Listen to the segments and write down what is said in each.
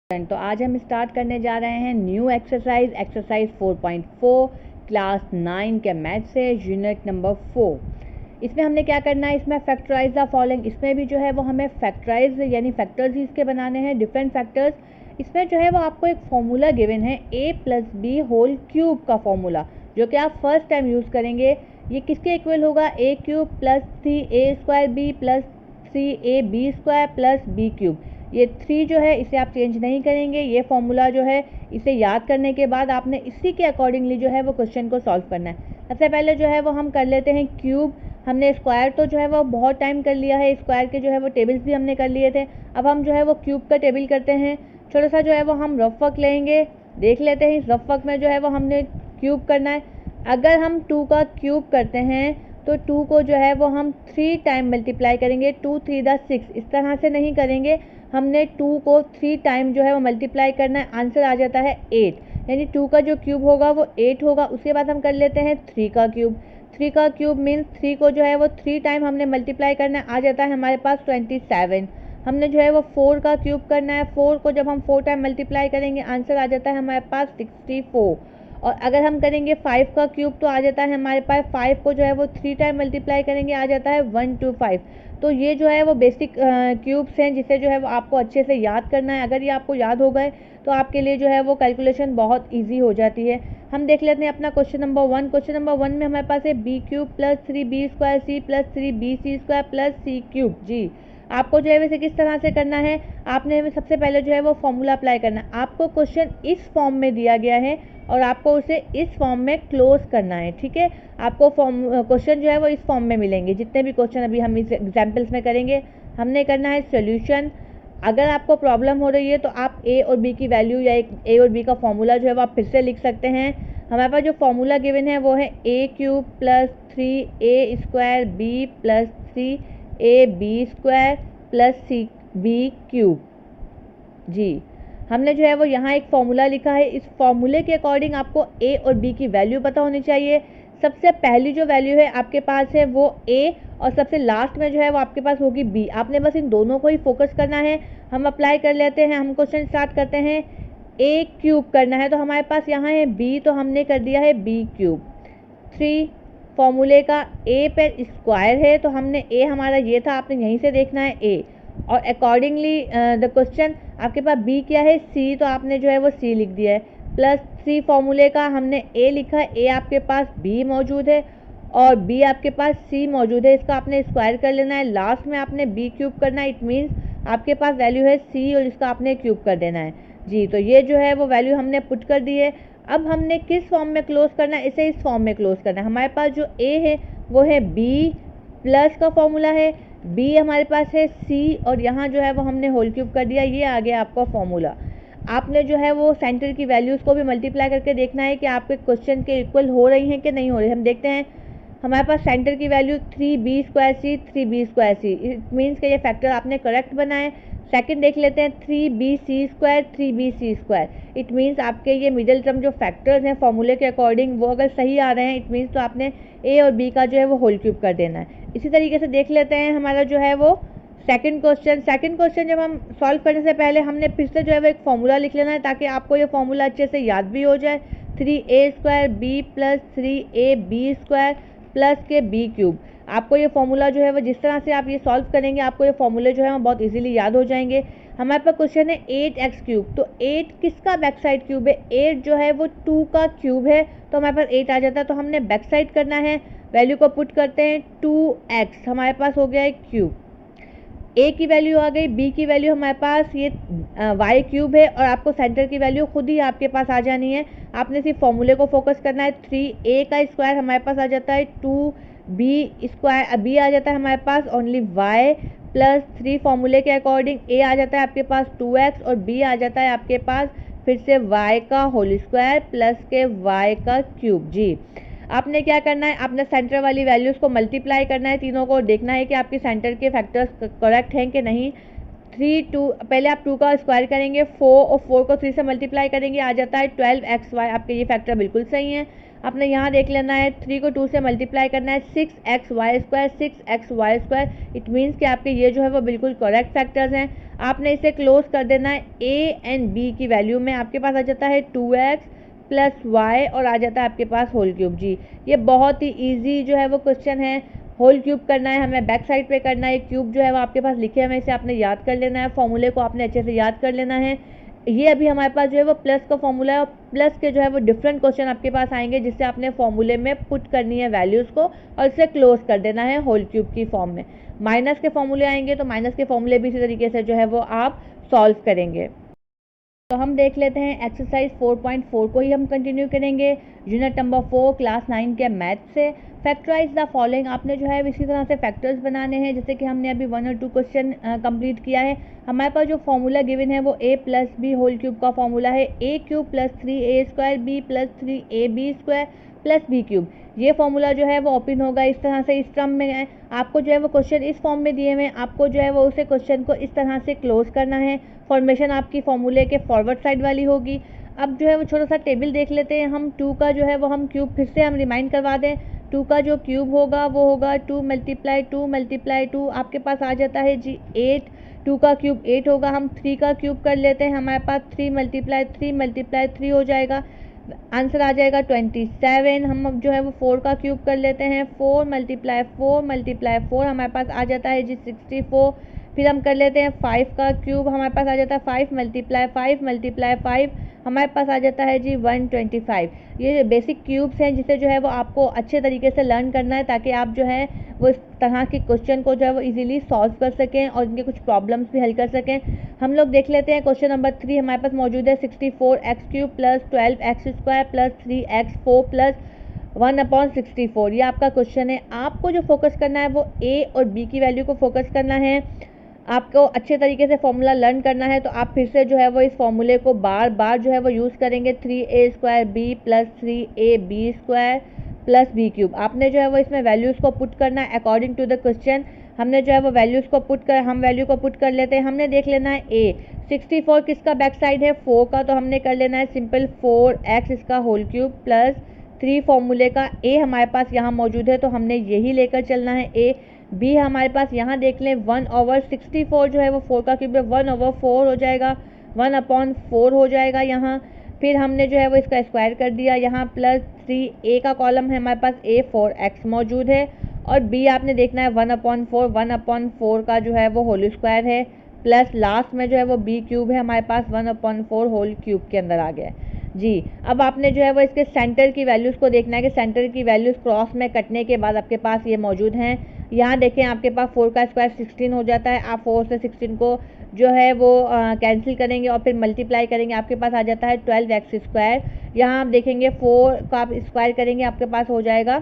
तो आज हम स्टार्ट करने जा रहे हैं न्यू एक्सरसाइज 4.4 क्लास 9 के मैथ से यूनिट नंबर 4। इसमें हमने क्या करना है, इसमें फैक्टराइज द फॉलोइंग। इसमें भी जो है वो हमें फैक्टराइज यानी फैक्टर्स ही इसके बनाने हैं, डिफरेंट फैक्टर्स। इसमें जो है वो आपको एक फॉर्मूला गिवन है a+b होल क्यूब का फॉर्मूला, जो कि आप फर्स्ट टाइम यूज़ करेंगे। ये किसके इक्वल होगा, a³ + 3a² + 3ab² + b³। ये 3 जो है इसे आप चेंज नहीं करेंगे। ये फॉर्मूला जो है इसे याद करने के बाद आपने इसी के अकॉर्डिंगली जो है वो क्वेश्चन को सॉल्व करना है। सबसे पहले जो है वो हम कर लेते हैं क्यूब। हमने स्क्वायर तो जो है वो बहुत टाइम कर लिया है, स्क्वायर के जो है वो टेबल्स भी हमने कर लिए थे। अब हम जो है वो क्यूब का टेबल करते हैं। छोटा सा जो है वो हम रफ वर्क लेंगे, देख लेते हैं इस रफ वर्क में जो है वो हमने क्यूब करना है। अगर हम 2 का क्यूब करते हैं तो 2 को जो है वो हम 3 टाइम मल्टीप्लाई करेंगे, 2 3 × 6। इस तरह से नहीं करेंगे, हमने 2 को 3 टाइम जो है वो मल्टीप्लाई करना है। आंसर आ जाता है 8, यानी 2 का जो क्यूब होगा वो 8 होगा। उसके बाद हम कर लेते हैं 3 का क्यूब। 3 का क्यूब मीन्स 3 को जो है वो 3 टाइम हमने मल्टीप्लाई करना है, आ जाता है हमारे पास 27। हमने जो है वो 4 का क्यूब करना है। 4 को जब हम 4 टाइम मल्टीप्लाई करेंगे, आंसर आ जाता है हमारे पास 64। और अगर हम करेंगे 5 का क्यूब तो आ जाता है हमारे पास 5 को जो है वो 3 टाइम मल्टीप्लाई करेंगे, आ जाता है 125। तो ये जो है वो बेसिक क्यूब्स हैं जिसे जो है वो आपको अच्छे से याद करना है। अगर ये आपको याद हो गए तो आपके लिए जो है वो कैलकुलेशन बहुत इजी हो जाती है। हम देख लेते हैं अपना क्वेश्चन नंबर 1। क्वेश्चन नंबर 1 में हमारे पास है b³ + 3b² + 3bc² + c³ जी। आपको जो है वैसे किस तरह से करना है, आपने सबसे पहले जो है वो फॉर्मूला अप्लाई करना है। आपको क्वेश्चन इस फॉर्म में दिया गया है और आपको उसे इस फॉर्म में क्लोज करना है, ठीक है। आपको क्वेश्चन जो है वो इस फॉर्म में मिलेंगे, जितने भी क्वेश्चन अभी हम इस एग्जाम्पल्स में करेंगे। हमने करना है सोल्यूशन। अगर आपको प्रॉब्लम हो रही है तो आप a और b की वैल्यू या एक a और b का फॉर्मूला जो है वो आप फिर से लिख सकते हैं। हमारे पास जो फॉर्मूला गिवन है वो है a³ + 3a² b + 3ab² + cb³ जी। हमने जो है वो यहाँ एक फॉर्मूला लिखा है। इस फॉर्मूले के अकॉर्डिंग आपको a और b की वैल्यू पता होनी चाहिए। सबसे पहली जो वैल्यू है आपके पास है वो a, और सबसे लास्ट में जो है वो आपके पास होगी b। आपने बस इन दोनों को ही फोकस करना है। हम अप्लाई कर लेते हैं, हम क्वेश्चन स्टार्ट करते हैं। a³ करना है तो हमारे पास यहाँ है b, तो हमने कर दिया है b³। 3 फॉर्मूले का a पर स्क्वायर है तो हमने a हमारा ये था, आपने यहीं से देखना है a। और अकॉर्डिंगली द क्वेश्चन आपके पास b क्या है, c, तो आपने जो है वो c लिख दिया है। +3 फॉर्मूले का हमने a लिखा है, a आपके पास b मौजूद है और b आपके पास c मौजूद है। इसका आपने स्क्वायर कर लेना है। लास्ट में आपने b³ करना है, इट मीन्स आपके पास वैल्यू है c और इसका आपने क्यूब कर देना है जी। तो ये जो है वो वैल्यू हमने पुट कर दी है। अब हमने किस फॉर्म में क्लोज करना है, इसे इस फॉर्म में क्लोज करना है। हमारे पास जो a है वो है b प्लस का फॉर्मूला है, b हमारे पास है c, और यहाँ जो है वो हमने होल क्यूब कर दिया। ये आ गया आपका फॉर्मूला। आपने जो है वो सेंटर की वैल्यूज़ को भी मल्टीप्लाई करके देखना है कि आपके क्वेश्चन के इक्वल हो रही हैं कि नहीं हो रही। हम देखते हैं हमारे पास सेंटर की value 3b² 3b², it means कि ये फैक्टर आपने करेक्ट बनाए। सेकंड देख लेते हैं 3bc² 3bc², इट मीन्स आपके ये मिडिल टर्म जो फैक्टर्स हैं फॉर्मूले के अकॉर्डिंग वो अगर सही आ रहे हैं, इट मीन्स तो आपने a और b का जो है वो होल क्यूब कर देना है। इसी तरीके से देख लेते हैं हमारा जो है वो सेकंड क्वेश्चन जब हम सॉल्व करने से पहले हमने फिर से जो है वो एक फॉर्मूला लिख लेना है, ताकि आपको ये फॉर्मूला अच्छे से याद भी हो जाए। 3a² b + 3ab² + के b³। आपको ये फॉर्मूला जो है वो जिस तरह से आप ये सॉल्व करेंगे, आपको ये फॉर्मूले जो है वो बहुत इजीली याद हो जाएंगे। हमारे पास क्वेश्चन है 8x³, तो 8 किसका बैक साइड क्यूब है, 8 जो है वो 2 का क्यूब है, तो हमारे पास 8 आ जाता है। तो हमने बैक साइड करना है, वैल्यू को पुट करते हैं 2x, हमारे पास हो गया है क्यूब। a की वैल्यू आ गई, b की वैल्यू हमारे पास ये y³ है, और आपको सेंटर की वैल्यू खुद ही आपके पास आ जानी है। आपने सिर्फ फॉर्मूले को फोकस करना है। 3a का स्क्वायर हमारे पास आ जाता है 2b², b आ जाता है हमारे पास ओनली y, +3 फॉर्मूले के अकॉर्डिंग a आ जाता है आपके पास 2x, और b आ जाता है आपके पास फिर से y का होल स्क्वायर प्लस के y का क्यूब जी। आपने क्या करना है, आपने सेंटर वाली वैल्यूज़ को मल्टीप्लाई करना है, तीनों को देखना है कि आपके सेंटर के फैक्टर्स करेक्ट हैं कि नहीं। 2 पहले आप 2 का स्क्वायर करेंगे, 4 और 4 को 3 से मल्टीप्लाई करेंगे, आ जाता है 12xy। आपके ये फैक्टर बिल्कुल सही हैं। आपने यहाँ देख लेना है 3 को 2 से मल्टीप्लाई करना है 6xy², 6xy²। इट मीन्स कि आपके ये जो है वो बिल्कुल करेक्ट फैक्टर्स हैं। आपने इसे क्लोज कर देना है a एंड b की वैल्यू में। आपके पास आ जाता है 2x + y और आ जाता है आपके पास होल क्यूब। जी ये बहुत ही ईजी जो है वो क्वेश्चन है। होल क्यूब करना है हमें, बैक साइड पे करना है। क्यूब जो है वो आपके पास लिखे हुए, इसे आपने याद कर लेना है, फॉर्मूले को आपने अच्छे से याद कर लेना है। ये अभी हमारे पास जो है वो प्लस का फॉर्मूला है और प्लस के जो है वो डिफरेंट क्वेश्चन आपके पास आएंगे जिससे आपने फॉर्मूले में पुट करनी है वैल्यूज़ को और इसे क्लोज कर देना है होल क्यूब की फॉर्म में। माइनस के फॉर्मूले आएंगे तो माइनस के फॉर्मूले भी इसी तरीके से जो है वो आप सॉल्व करेंगे। तो हम देख लेते हैं एक्सरसाइज 4.4 को ही हम कंटिन्यू करेंगे। यूनिट नंबर 4 क्लास 9 के मैथ से फैक्टराइज द फॉलोइंग। आपने जो है इसी तरह से फैक्टर्स बनाने हैं जैसे कि हमने अभी 1 और 2 क्वेश्चन कंप्लीट किया है। हमारे पास जो फॉर्मूला गिवन है वो a + b होल क्यूब का फॉर्मूला है a³ + 3a² b + 3ab² + b³। ये फॉर्मूला जो है वो ओपन होगा इस तरह से, इस क्रम में है। आपको जो है वो क्वेश्चन इस फॉर्म में दिए हुए हैं, आपको जो है वो उसे क्वेश्चन को इस तरह से क्लोज करना है। फॉर्मेशन आपकी फॉर्मूले के फॉरवर्ड साइड वाली होगी। अब जो है वो छोटा सा टेबल देख लेते हैं हम। 2 का जो है वो हम क्यूब फिर से हम रिमाइंड करवा दें। 2 का जो क्यूब होगा वो होगा 2 × 2 × 2 आपके पास आ जाता है जी 8। 2 का क्यूब 8 होगा। हम 3 का क्यूब कर लेते हैं, हमारे पास 3 × 3 × 3 हो जाएगा, आंसर आ जाएगा 27। हम अब जो है वो 4 का क्यूब कर लेते हैं, 4 × 4 × 4 हमारे पास आ जाता है जी 64। फिर हम कर लेते हैं 5 का क्यूब, हमारे पास आ जाता है 5 × 5 × 5 हमारे पास आ जाता है जी 125। ये बेसिक क्यूब्स हैं जिसे जो है वो आपको अच्छे तरीके से लर्न करना है ताकि आप जो है वो इस तरह के क्वेश्चन को जो है वो इजीली सॉल्व कर सकें और इनके कुछ प्रॉब्लम्स भी हल कर सकें। हम लोग देख लेते हैं क्वेश्चन नंबर 3 हमारे पास मौजूद है 64x³ + 12x² + 3x4 + 1/64। ये आपका क्वेश्चन है। आपको जो फोकस करना है वो a और b की वैल्यू को फोकस करना है। आपको अच्छे तरीके से फॉर्मूला लर्न करना है तो आप फिर से जो है वो इस फॉर्मूले को बार बार जो है वो यूज़ करेंगे 3a² + 3ab² + b³। आपने जो है वो इसमें वैल्यूज़ को पुट करना है अकॉर्डिंग टू द क्वेश्चन। हमने जो है वो वैल्यूज़ को पुट कर हम वैल्यू को पुट कर लेते हैं। हमने देख लेना है a 64 किसका बैक साइड है 4 का, तो हमने कर लेना है सिंपल 4x इसका होल क्यूब + 3 फॉर्मूले का a हमारे पास यहाँ मौजूद है तो हमने यही लेकर चलना है a। b हमारे पास यहाँ देख लें 1/64 जो है वो 4 का क्यूब है 1/4 हो जाएगा, 1/4 हो जाएगा यहाँ। फिर हमने जो है वो इसका स्क्वायर कर दिया, यहाँ +3 a का कॉलम है हमारे पास a 4x मौजूद है और b आपने देखना है 1/4 का जो है वो होल स्क्वायर है प्लस लास्ट में जो है वो b³ है हमारे पास 1/4 होल क्यूब के अंदर आ गया है जी। अब आपने जो है वो इसके सेंटर की वैल्यूज़ को देखना है कि सेंटर की वैल्यूज़ क्रॉस में कटने के बाद आपके पास ये मौजूद हैं। यहाँ देखें आपके पास 4 का स्क्वायर 16 हो जाता है। आप 4 से 16 को जो है वो कैंसिल करेंगे और फिर मल्टीप्लाई करेंगे, आपके पास आ जाता है 12x²। यहाँ आप देखेंगे 4 का आप स्क्वायर करेंगे आपके पास हो जाएगा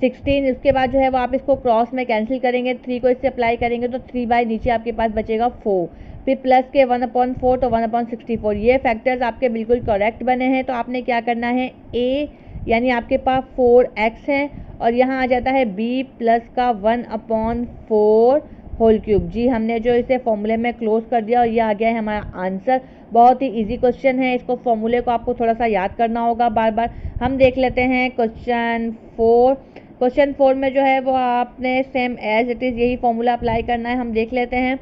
16। इसके बाद जो है वो आप इसको क्रॉस में कैंसिल करेंगे, 3 को इससे अप्लाई करेंगे तो 3 नीचे आपके पास बचेगा 4। फिर प्लस के 1/4 तो 1/64। ये फैक्टर्स आपके बिल्कुल करेक्ट बने हैं। तो आपने क्या करना है a यानी आपके पास 4x है और यहाँ आ जाता है b प्लस का 1/4 होल क्यूब। जी हमने जो इसे फॉर्मूले में क्लोज कर दिया और ये आ गया है हमारा आंसर। बहुत ही इजी क्वेश्चन है, इसको फॉर्मूले को आपको थोड़ा सा याद करना होगा बार बार। हम देख लेते हैं क्वेश्चन 4। क्वेश्चन 4 में जो है वो आपने सेम एज इट इज़ यही फॉर्मूला अप्लाई करना है। हम देख लेते हैं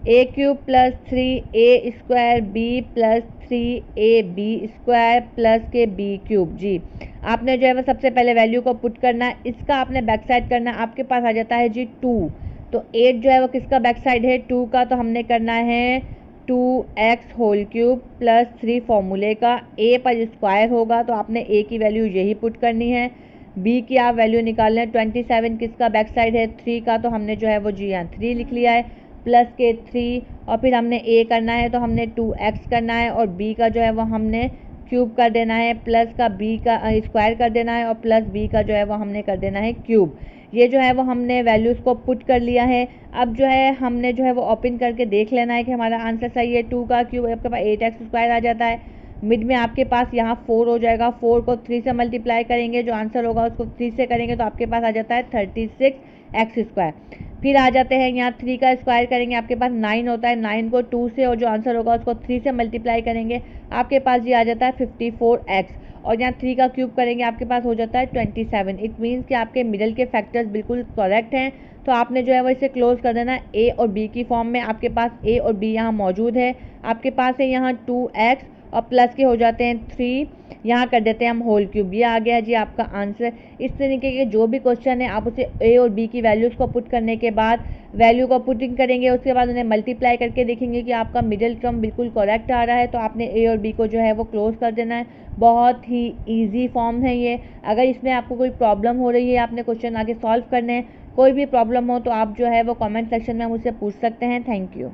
a³ + 3a² b + 3ab² plus के b³ जी। आपने जो है वो सबसे पहले वैल्यू को पुट करना है, इसका आपने बैक साइड करना है। आपके पास आ जाता है जी 2, तो 8 जो है वो किसका बैक साइड है 2 का, तो हमने करना है 2x होल क्यूब प्लस 3 फॉर्मूले का। a पर स्क्वायर होगा तो आपने a की वैल्यू यही पुट करनी है। b की आप वैल्यू निकाल लें, 27 किसका बैक साइड है 3 का, तो हमने जो है वो जी यहाँ 3 लिख लिया है प्लस के 3 और फिर हमने a करना है तो हमने 2x करना है और b का जो है वो हमने क्यूब कर देना है, प्लस का b का स्क्वायर कर देना है और प्लस b का जो है वो हमने कर देना है क्यूब। ये जो है वो हमने वैल्यूज़ को पुट कर लिया है। अब जो है हमने जो है वो ओपन करके देख लेना है कि हमारा आंसर सही है। 2 का क्यूब आपके पास 8x² आ जाता है, मिड में आपके पास यहाँ 4 हो जाएगा। 4 को 3 से मल्टीप्लाई करेंगे, जो आंसर होगा उसको 3 से करेंगे तो आपके पास आ जाता है 36x²। फिर आ जाते हैं यहाँ 3 का स्क्वायर करेंगे, आपके पास 9 होता है, 9 को 2 से और जो आंसर होगा उसको 3 से मल्टीप्लाई करेंगे, आपके पास ये आ जाता है 54x। और यहाँ 3 का क्यूब करेंगे, आपके पास हो जाता है 27। इट मीन्स कि आपके मिडल के फैक्टर्स बिल्कुल करेक्ट हैं। तो आपने जो है वो इसे क्लोज कर देना ए और बी की फॉर्म में। आपके पास ए और बी यहाँ मौजूद है, आपके पास है यहाँ 2x और प्लस के हो जाते हैं 3, यहाँ कर देते हैं हम होल क्यूब। ये आ गया जी आपका आंसर। इस तरीके के जो भी क्वेश्चन है आप उसे ए और बी की वैल्यूज़ को पुट करने के बाद वैल्यू को पुटिंग करेंगे, उसके बाद उन्हें मल्टीप्लाई करके देखेंगे कि आपका मिडिल टर्म बिल्कुल करेक्ट आ रहा है, तो आपने ए और बी को जो है वो क्लोज कर देना है। बहुत ही ईजी फॉर्म है ये। अगर इसमें आपको कोई प्रॉब्लम हो रही है, आपने क्वेश्चन आगे सॉल्व करने हैं, कोई भी प्रॉब्लम हो तो आप जो है वो कमेंट सेक्शन में मुझसे पूछ सकते हैं। Thank you.